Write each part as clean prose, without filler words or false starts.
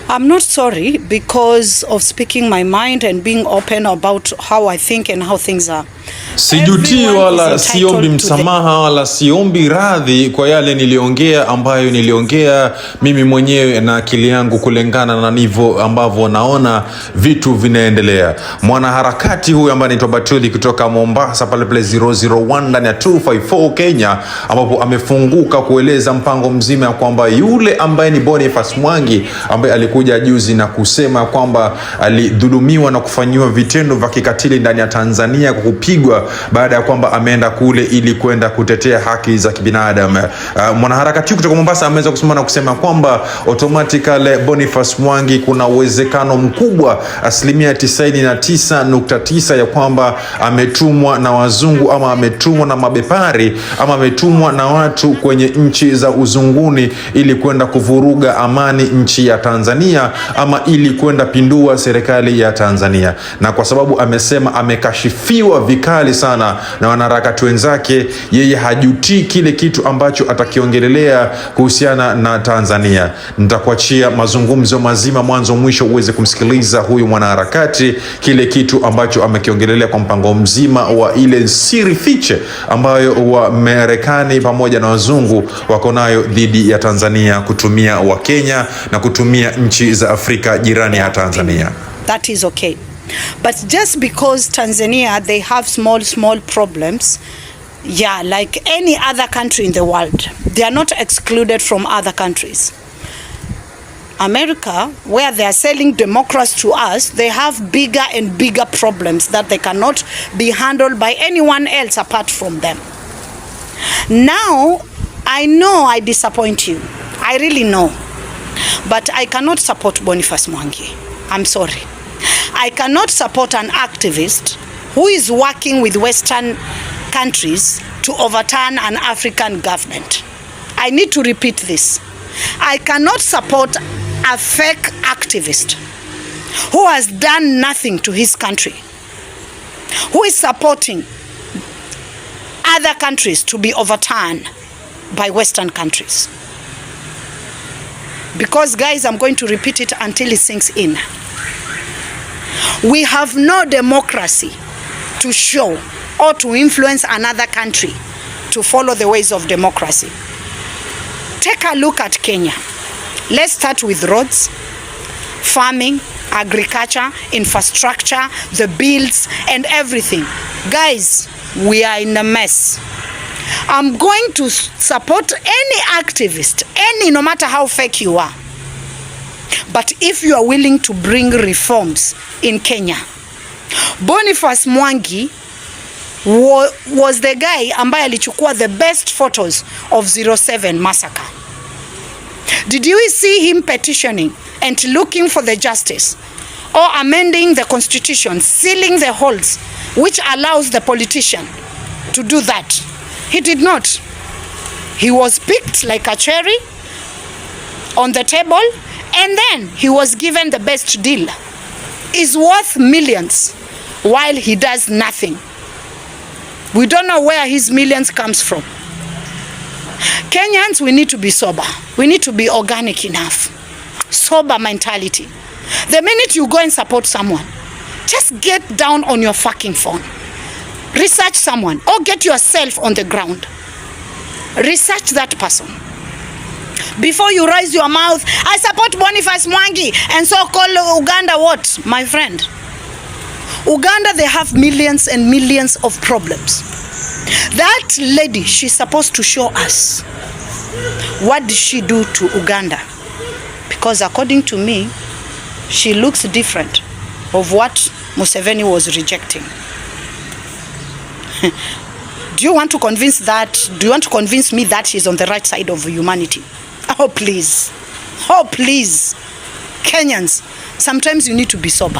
I'm not sorry because of speaking my mind and being open about how I think and how things are. Sijuti wala siombi msamaha wala siombi radhi kwa yale niliongea ambayo niliongea mimi mwenyewe na akili yangu kulingana na nivo ambavyo naona vitu vinaendelea. Mwana harakati huyu ambaye anaitwa Batuli kutoka Mombasa pale 001 ndani ya 254 Kenya, ambapo amefunguka kueleza mpango mzima ya kwamba yule ambaye ni Boniface Mwangi ambaye alikuja juzi na kusema kwamba alidhulumiwa na kufanyiwa vitendo vya kikatili ndani ya Tanzania kwa kupigwa baada ya kwamba ameenda kule ili kwenda kutetea haki za kibinadamu. Mwanaharakati kutoka Mombasa ameweza kusimama na kusema kwamba automatically Boniface Mwangi kuna uwezekano mkubwa 99.9% ya kwamba ametumwa na wazungu ama ametumwa na mabepari ama ametumwa na watu kwenye nchi za uzunguni ili kwenda kuvuruga amani nchi ya Tanzania ama ili kwenda pindua serikali ya Tanzania. Na kwa sababu amesema amekashifiwa vikali sana na wanaharakati wenzake, yeye hajutii kile kitu ambacho atakiongelelea kuhusiana na Tanzania. Nitakuachia mazungumzo mazima mwanzo mwisho uweze kumsikiliza huyu mwanaharakati kile kitu ambacho amekiongelelea kwa mpango mzima wa ile siri fiche ambayo wa Marekani pamoja na wazungu wako nayo dhidi ya Tanzania kutumia wa Kenya na kutumia nchi za Afrika jirani ya Tanzania. That is okay. But just because Tanzania, they have small problems, yeah, like any other country in the world, they are not excluded from other countries. America, where they are selling democracy to us, they have bigger and bigger problems that they cannot be handled by anyone else apart from them. Now, I know I disappoint you. I really know. But I cannot support Boniface Mwangi. I'm sorry. I cannot support an activist who is working with Western countries to overturn an African government. I need to repeat this. I cannot support a fake activist who has done nothing to his country, who is supporting other countries to be overturned by Western countries. Because, guys, I'm going to repeat it until it sinks in. We have no democracy to show or to influence another country to follow the ways of democracy. Take a look at Kenya. Let's start with roads, farming, agriculture, infrastructure, the bills, and everything. Guys, we are in a mess. I'm going to support any activist, no matter how fake you are. But if you are willing to bring reforms in Kenya, Boniface Mwangi was the guy ambaye alichukua the best photos of 07 massacre. Did you see him petitioning and looking for the justice or amending the constitution, sealing the holes which allows the politician to do that? He did not. He was picked like a cherry on the table, and then he was given the best deal. Is worth millions while he does nothing. We don't know where his millions comes from. Kenyans, we need to be sober. We need to be organic enough. Sober mentality. The minute you go and support someone, just get down on your fucking phone. Research someone or get yourself on the ground. Research that person. Before you raise your mouth, I support Boniface Mwangi and so-called Uganda what? My friend, Uganda, they have millions and millions of problems. That lady, she's supposed to show us what did she do to Uganda, because according to me, she looks different of what Museveni was rejecting. Do you want to convince me that she's on the right side of humanity? Oh please, Kenyans, sometimes you need to be sober.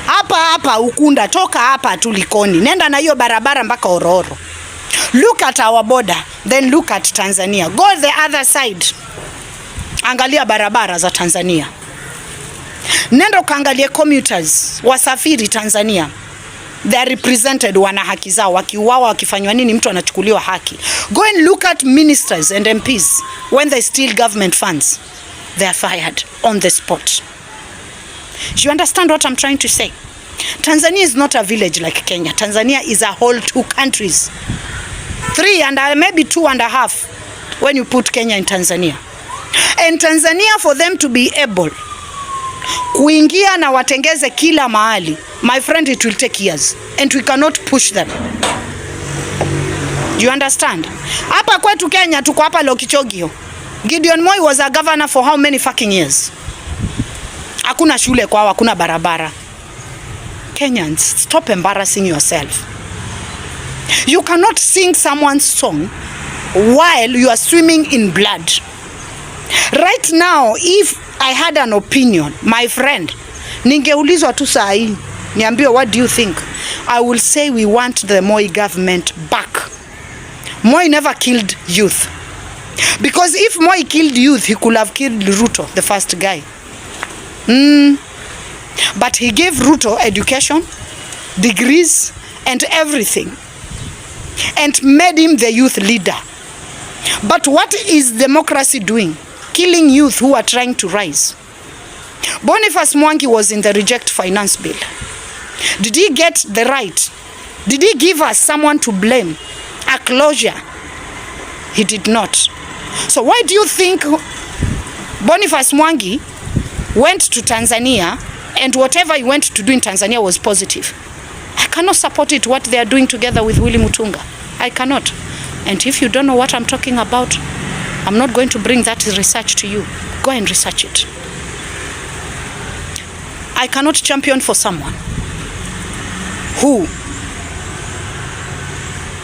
Hapa Ukunda, toka hapa tu Likoni, nenda na hiyo barabara mpaka Ororo. Look at our border, then look at Tanzania. Go the other side, angalia barabara za Tanzania. Nenda ukaangalie commuters, wasafiri Tanzania. They are represented, wana haki zao, wakiuawa wakifanywa nini mtu anachukuliwa haki. Go and look at ministers and MPs when they steal government funds. they are fired on the spot. Do you understand what I'm trying to say? Tanzania is not a village like Kenya. Tanzania is a whole 2 countries. 3 and maybe 2.5 when you put Kenya in Tanzania. And Tanzania, for them to be able kuingia na watengeze kila mahali, my friend, it will take years. And we cannot push them. Do you understand? Hapa kwetu Kenya, tuko hapa Lokichogio. Gideon Moi was a governor for how many fucking years? Hakuna shule kwao, hakuna barabara. Kenyans, stop embarrassing yourself. You cannot sing someone's song while you are swimming in blood. Right now, if I had an opinion, my friend, ningeulizwa tu saa hii, niambiwe what do you think? I will say we want the Moi government back. Moi never killed youth. Because if Moi killed youth, he could have killed Ruto, the first guy. But he gave Ruto education, degrees, and everything, and made him the youth leader. But what is democracy doing? Killing youth who are trying to rise. Boniface Mwangi was in the reject finance bill. Did he get the right? Did he give us someone to blame? A closure? He did not. So why do you think Boniface Mwangi went to Tanzania and whatever he went to do in Tanzania was positive? I cannot support it, what they are doing together with Willy Mutunga. I cannot. And if you don't know what I'm talking about, I'm not going to bring that research to you. Go and research it. I cannot champion for someone who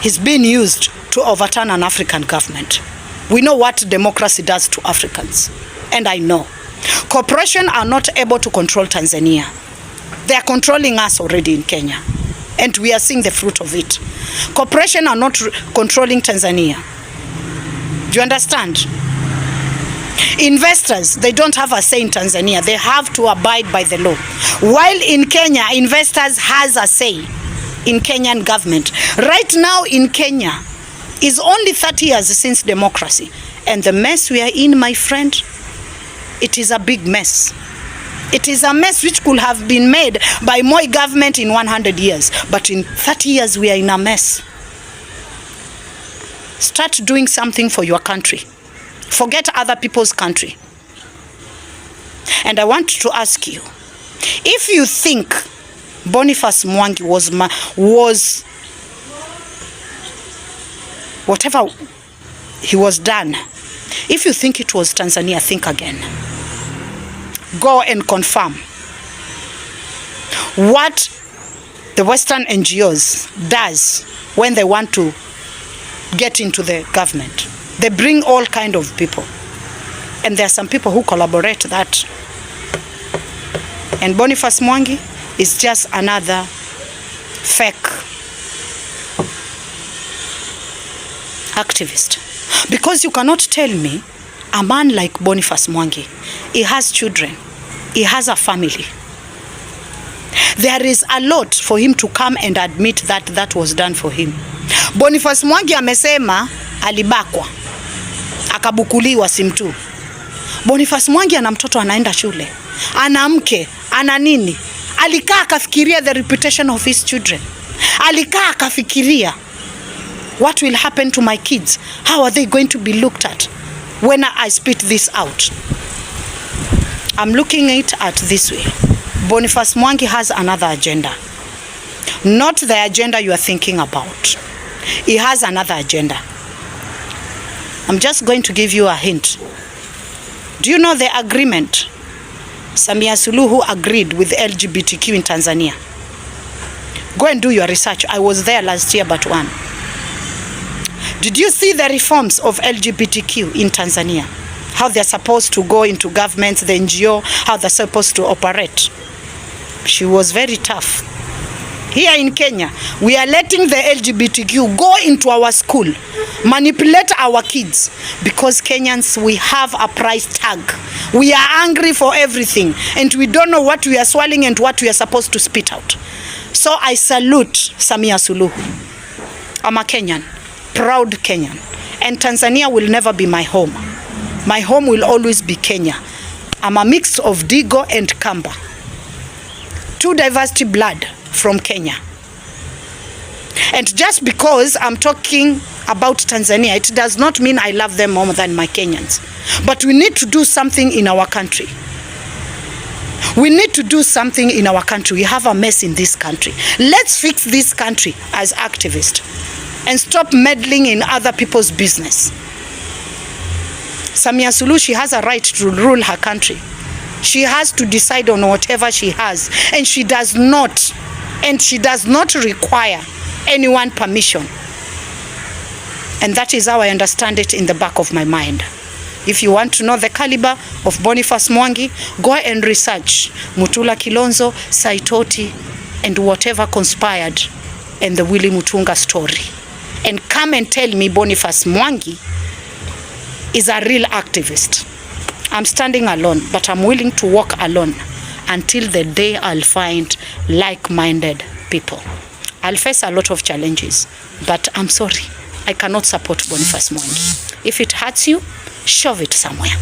is being used to overturn an African government. We know what democracy does to Africans. And I know. Corporations are not able to control Tanzania. They are controlling us already in Kenya. And we are seeing the fruit of it. Corporations are not controlling Tanzania. Do you understand? Investors, they don't have a say in Tanzania. They have to abide by the law. While in Kenya, investors has a say in Kenyan government. Right now in Kenya is only 30 years since democracy. And the mess we are in, my friend, it is a big mess. It is a mess which could have been made by Moi government in 100 years. But in 30 years, we are in a mess. Start doing something for your country. Forget other people's country. And I want to ask you, if you think Boniface Mwangi was whatever he was done, if you think it was Tanzania, think again. Go and confirm what the Western NGOs does when they want to get into the government. They bring all kind of people. And there are some people who collaborate that. And Boniface Mwangi is just another fake activist. Because you cannot tell me a man like Boniface Mwangi, he has children, he has a family. There is a lot for him to come and admit that that was done for him. Boniface Mwangi amesema alibakwa, akabukuliwa simtu. Boniface Mwangi ana mtoto anaenda shule, ana mke, ana nini. Alikaa akafikiria the reputation of his children. Alikaa akafikiria, what will happen to my kids? How are they going to be looked at when I spit this out? I'm looking at this way. Boniface Mwangi has another agenda. Not the agenda you are thinking about. He has another agenda. I'm just going to give you a hint. Do you know the agreement Samia Suluhu agreed with LGBTQ in Tanzania? Go and do your research. I was there last year but one. Did you see the reforms of LGBTQ in Tanzania? How they're supposed to go into government, the NGO, how they're supposed to operate. She was very tough. Here in Kenya, we are letting the LGBTQ go into our school, manipulate our kids, because Kenyans, we have a price tag. We are angry for everything, and we don't know what we are swallowing and what we are supposed to spit out. So I salute Samia Suluhu. I'm a Kenyan, proud Kenyan, and Tanzania will never be my home. My home will always be Kenya. I'm a mix of Digo and Kamba. 2 diversity blood from Kenya. And just because I'm talking about Tanzania, it does not mean I love them more than my Kenyans. But we need to do something in our country. We need to do something in our country. We have a mess in this country. Let's fix this country as activists and stop meddling in other people's business. Samia Suluhu, she has a right to rule her country. She has to decide on whatever she has, and she does not require anyone permission. And that is how I understand it in the back of my mind. If you want to know the caliber of Boniface Mwangi, go and research Mutula Kilonzo, Saitoti, and whatever conspired in the Willy Mutunga story. And come and tell me Boniface Mwangi is a real activist. I'm standing alone, but I'm willing to walk alone until the day I'll find like-minded people. I'll face a lot of challenges, but I'm sorry, I cannot support Boniface Mwangi. If it hurts you, shove it somewhere.